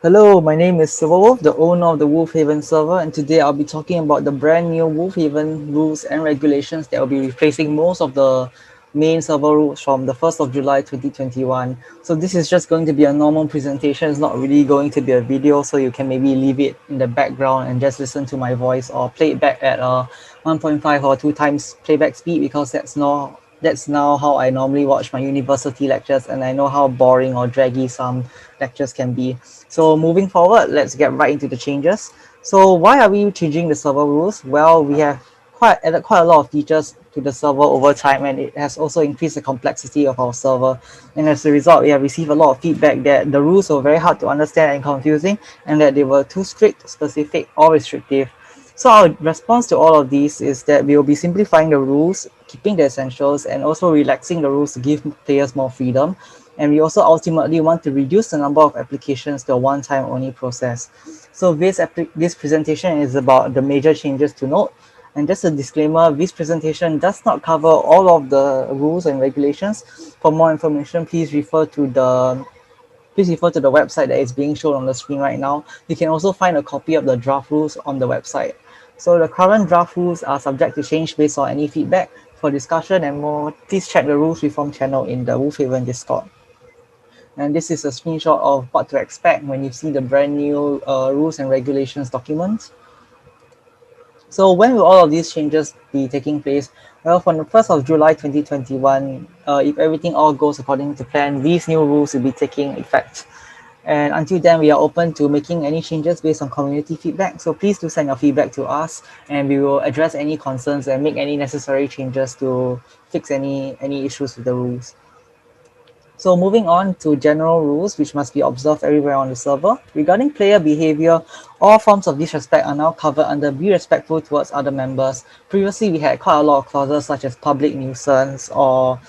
Hello, my name is Silverwolf, the owner of the WolvHaven server, and today I'll be talking about the brand new WolvHaven rules and regulations that will be replacing most of the main server rules from the 1st of July 2021. So this is just going to be a normal presentation. It's not really going to be a video, so you can maybe leave it in the background and just listen to my voice or play it back at 1.5 or 2 times playback speed, because that's now how I normally watch my university lectures, and I know how boring or draggy some lectures can be. So moving forward, let's get right into the changes. So why are we changing the server rules? Well, we have added quite a lot of features to the server over time, and it has also increased the complexity of our server. And as a result, we have received a lot of feedback that the rules were very hard to understand and confusing, and that they were too strict, specific, or restrictive. So our response to all of these is that we will be simplifying the rules, keeping the essentials, and also relaxing the rules to give players more freedom. And we also ultimately want to reduce the number of applications to a one-time only process. So this presentation is about the major changes to note. And just a disclaimer, this presentation does not cover all of the rules and regulations. For more information, please refer to the website that is being shown on the screen right now. You can also find a copy of the draft rules on the website. So the current draft rules are subject to change based on any feedback. For discussion and more, please check the rules reform channel in the WolvHaven Discord. And this is a screenshot of what to expect when you see the brand new rules and regulations document. So when will all of these changes be taking place? Well, from the 1st of July 2021, if everything all goes according to plan, these new rules will be taking effect. And until then, we are open to making any changes based on community feedback. So please do send your feedback to us, and we will address any concerns and make any necessary changes to fix any issues with the rules. So moving on to general rules which must be observed everywhere on the server. Regarding player behavior, all forms of disrespect are now covered under be respectful towards other members. Previously, we had quite a lot of clauses such as public nuisance or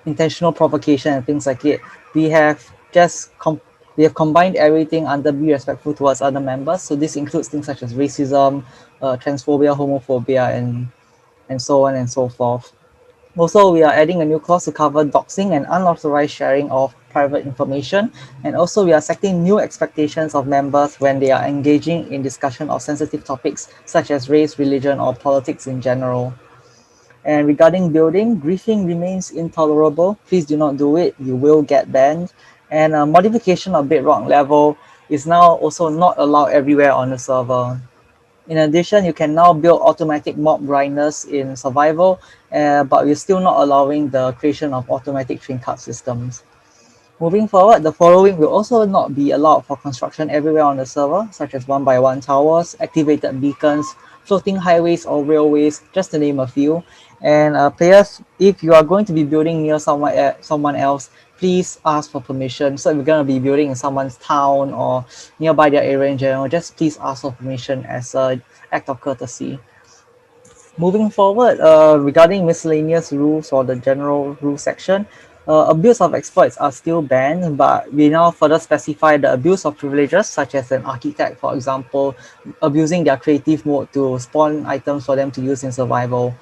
intentional provocation and things like it. We have we have combined everything under be respectful towards other members. So this includes things such as racism, transphobia, homophobia, and so on and so forth. Also, we are adding a new clause to cover doxing and unauthorized sharing of private information. And also, we are setting new expectations of members when they are engaging in discussion of sensitive topics such as race, religion, or politics in general. And regarding building, griefing remains intolerable. Please do not do it. You will get banned. And modification of bedrock level is now also not allowed everywhere on the server. In addition, you can now build automatic mob grinders in survival, but we're still not allowing the creation of automatic train cut systems. Moving forward, the following will also not be allowed for construction everywhere on the server, such as one-by-one towers, activated beacons, floating highways or railways, just to name a few. And players, if you are going to be building near someone else, please ask for permission. So if you're going to be building in someone's town or nearby their area in general, just please ask for permission as an act of courtesy. Moving forward, regarding miscellaneous rules or the general rules section, abuse of exploits are still banned, but we now further specify the abuse of privileges, such as an architect, for example, abusing their creative mode to spawn items for them to use in survival.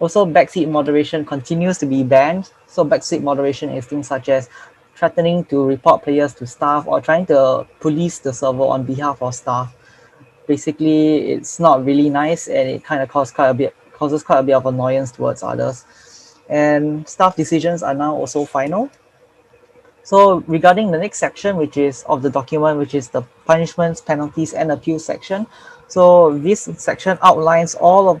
Also, backseat moderation continues to be banned. So backseat moderation is things such as threatening to report players to staff or trying to police the server on behalf of staff. Basically, it's not really nice, and it kind of causes quite a bit of annoyance towards others. And staff decisions are now also final. So regarding the next section, which is of the document, which is the punishments, penalties, and appeals section. So this section outlines all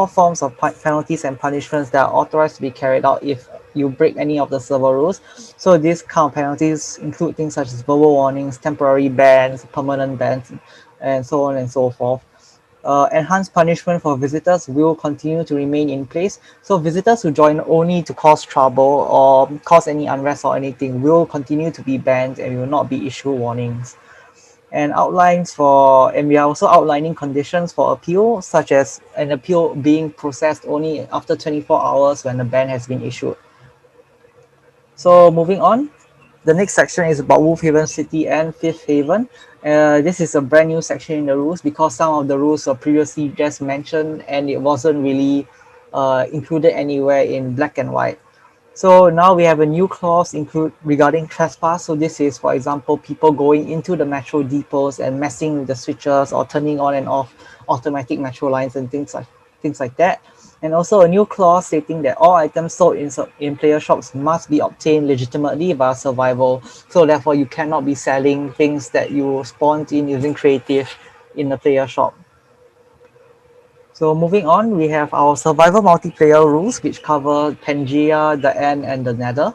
forms of penalties and punishments that are authorized to be carried out if you break any of the server rules. So these kind of penalties include things such as verbal warnings, temporary bans, permanent bans, and so on and so forth. Enhanced punishment for visitors will continue to remain in place. So visitors who join only to cause trouble or cause any unrest or anything will continue to be banned and will not be issued warnings. And we are also outlining conditions for appeal, such as an appeal being processed only after 24 hours when the ban has been issued. So moving on, the next section is about WolvHaven City and Fifth Haven. This is a brand new section in the rules because some of the rules were previously just mentioned and it wasn't really included anywhere in black and white. So now we have a new clause include regarding trespass. So this is, for example, people going into the metro depots and messing with the switches or turning on and off automatic metro lines and things like that. And also a new clause stating that all items sold in player shops must be obtained legitimately via survival. So therefore, you cannot be selling things that you spawned in using creative in the player shop. So moving on, we have our survival multiplayer rules, which cover Pangea, the End, and the Nether.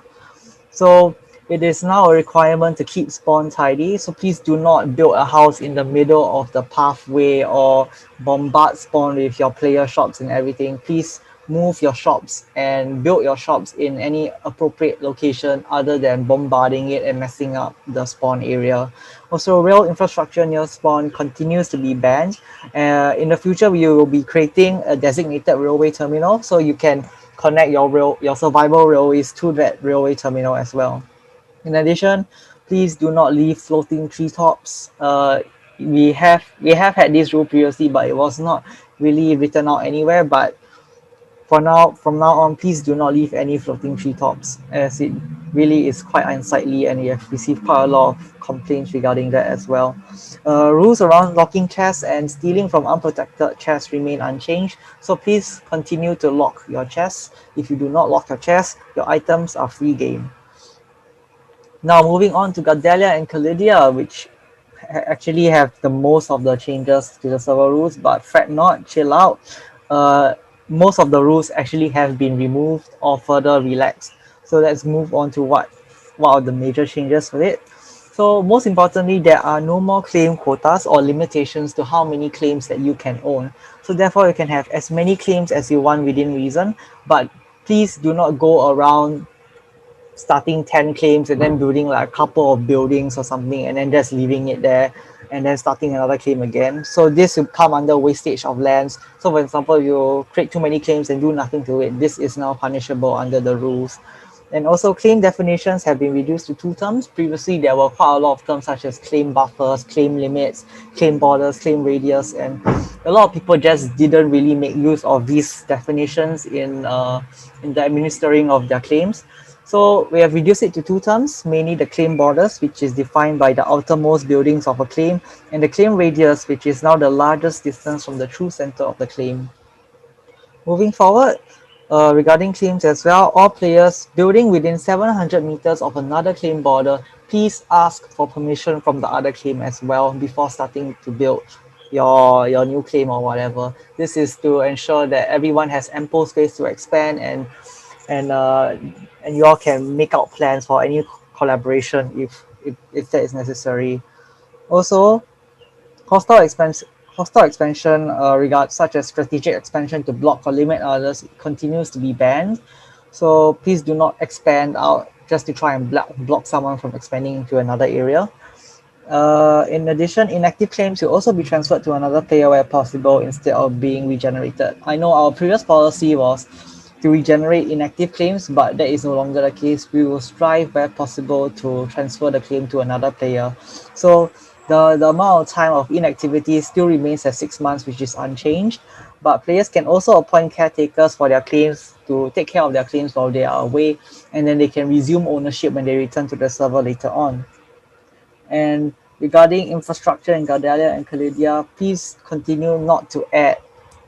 So it is now a requirement to keep spawn tidy. So please do not build a house in the middle of the pathway or bombard spawn with your player shops and everything. Please move your shops and build your shops in any appropriate location other than bombarding it and messing up the spawn area. Also, rail infrastructure near spawn continues to be banned. In the future, we will be creating a designated railway terminal so you can connect your survival railways to that railway terminal as well. In addition, please do not leave floating treetops. We have had this rule previously, but it was not really written out anywhere. But from now on, please do not leave any floating treetops, as it really is quite unsightly, and we have received quite a lot of complaints regarding that as well. Rules around locking chests and stealing from unprotected chests remain unchanged, so please continue to lock your chests. If you do not lock your chests, your items are free game. Now moving on to Gardelia and Calidia, which actually have the most of the changes to the server rules, but fret not, chill out. Most of the rules actually have been removed or further relaxed. So let's move on to what are the major changes for it. So most importantly, there are no more claim quotas or limitations to how many claims that you can own. So therefore, you can have as many claims as you want within reason, but please do not go around starting 10 claims and then building like a couple of buildings or something and then just leaving it there and then starting another claim again. So this will come under wastage of lands. So for example, you create too many claims and do nothing to it, this is now punishable under the rules. And also claim definitions have been reduced to 2 terms. Previously, there were quite a lot of terms such as claim buffers, claim limits, claim borders, claim radius, and a lot of people just didn't really make use of these definitions in the administering of their claims. So we have reduced it to 2 terms, mainly the claim borders, which is defined by the outermost buildings of a claim, and the claim radius, which is now the largest distance from the true center of the claim. Moving forward, regarding claims as well, all players building within 700 meters of another claim border, please ask for permission from the other claim as well before starting to build your new claim or whatever. This is to ensure that everyone has ample space to expand and you all can make out plans for any collaboration if that is necessary. Also, hostile expansion regards such as strategic expansion to block or limit others continues to be banned. So please do not expand out just to try and block someone from expanding into another area. In addition, inactive claims will also be transferred to another player where possible instead of being regenerated. I know our previous policy was to regenerate inactive claims, but that is no longer the case. We will strive where possible to transfer the claim to another player. So the amount of time of inactivity still remains at 6 months, which is unchanged. But players can also appoint caretakers for their claims to take care of their claims while they are away, and then they can resume ownership when they return to the server later on. And regarding infrastructure in Gardelia and Calidia, please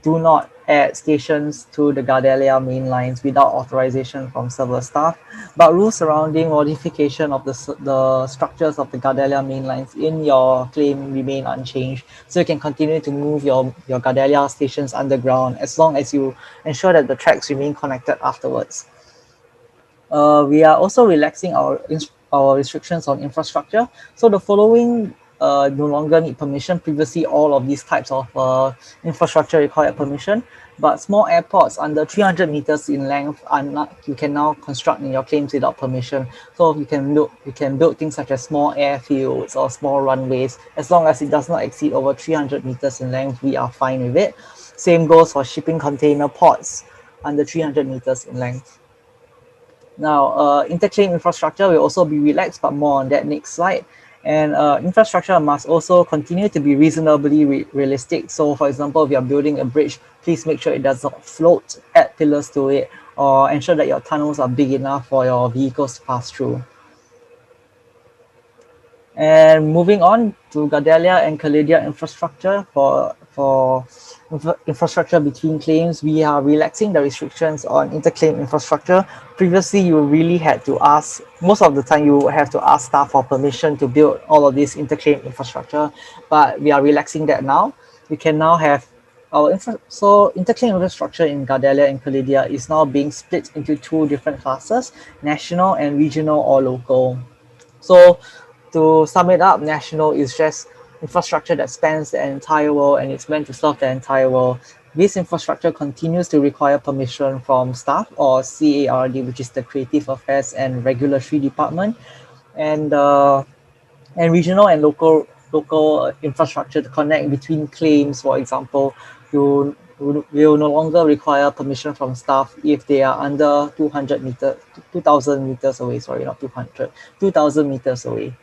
do not add stations to the Gardelia main lines without authorization from server staff. But rules surrounding modification of the structures of the Gardelia main lines in your claim remain unchanged. So you can continue to move your Gardelia stations underground as long as you ensure that the tracks remain connected afterwards. We are also relaxing our restrictions on infrastructure. So the following no longer need permission. Previously, all of these types of infrastructure required permission, but small airports under 300 meters in length you can now construct in your claims without permission. So you can build things such as small airfields or small runways. As long as it does not exceed over 300 meters in length, we are fine with it. Same goes for shipping container ports under 300 meters in length. Now, interclaim infrastructure will also be relaxed, but more on that next slide. And infrastructure must also continue to be reasonably realistic. So, for example, if you're building a bridge, please make sure it does not float, add pillars to it, or ensure that your tunnels are big enough for your vehicles to pass through. And moving on to Gardalia and Caledia infrastructure for infrastructure between claims, we are relaxing the restrictions on interclaim infrastructure. Previously, you really had to ask, most of the time you have to ask staff for permission to build all of this interclaim infrastructure, but we are relaxing that now. We can now have so interclaim infrastructure in Gardalia and Caledia is now being split into two different classes, national and regional or local. So to sum it up, national is just infrastructure that spans the entire world and it's meant to serve the entire world. This infrastructure continues to require permission from staff or CARD, which is the Creative Affairs and Regulatory Department, and regional and local infrastructure to connect between claims. For example, you will no longer require permission from staff if they are under 200 meters, 2,000 meters away. Sorry, not 200, 2,000 meters away.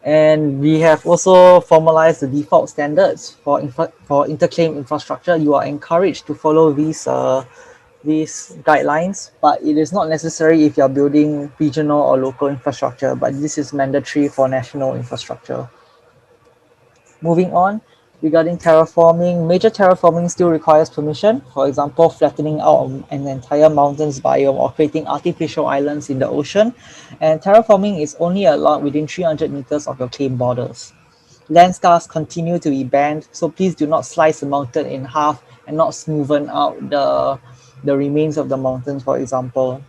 And we have also formalized the default standards for interclaim infrastructure. You are encouraged to follow these guidelines, but it is not necessary if you're building regional or local infrastructure, but this is mandatory for national infrastructure. Moving on, regarding terraforming, major terraforming still requires permission. For example, flattening out an entire mountains biome or creating artificial islands in the ocean. And terraforming is only allowed within 300 meters of your claim borders. Land scars continue to be banned, so please do not slice the mountain in half and not smoothen out the remains of the mountains, for example.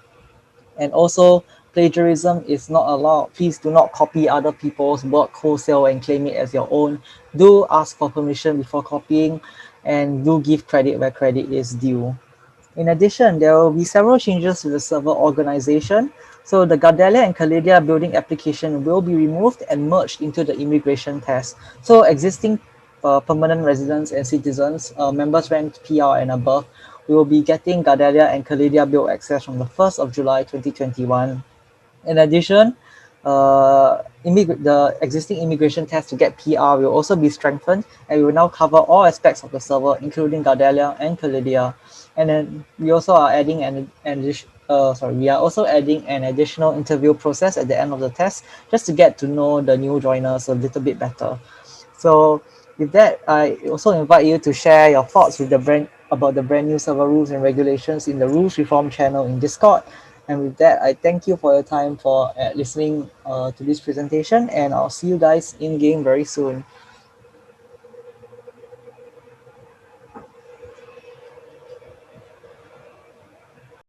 And also, plagiarism is not allowed. Please do not copy other people's work wholesale and claim it as your own. Do ask for permission before copying and do give credit where credit is due. In addition, there will be several changes to the server organization. So the Gardalia and Caledia building application will be removed and merged into the immigration test. So existing permanent residents and citizens, members ranked PR and above, will be getting Gardalia and Caledia build access from the 1st of July 2021. In addition, the existing immigration test to get PR will also be strengthened, and we will now cover all aspects of the server, including Gardalia and Caledia. And then we also are adding we are also adding an additional interview process at the end of the test, just to get to know the new joiners a little bit better. So with that, I also invite you to share your thoughts with about the brand new server rules and regulations in the Rules Reform channel in Discord. And with that, I thank you for your time for listening to this presentation, and I'll see you guys in game very soon.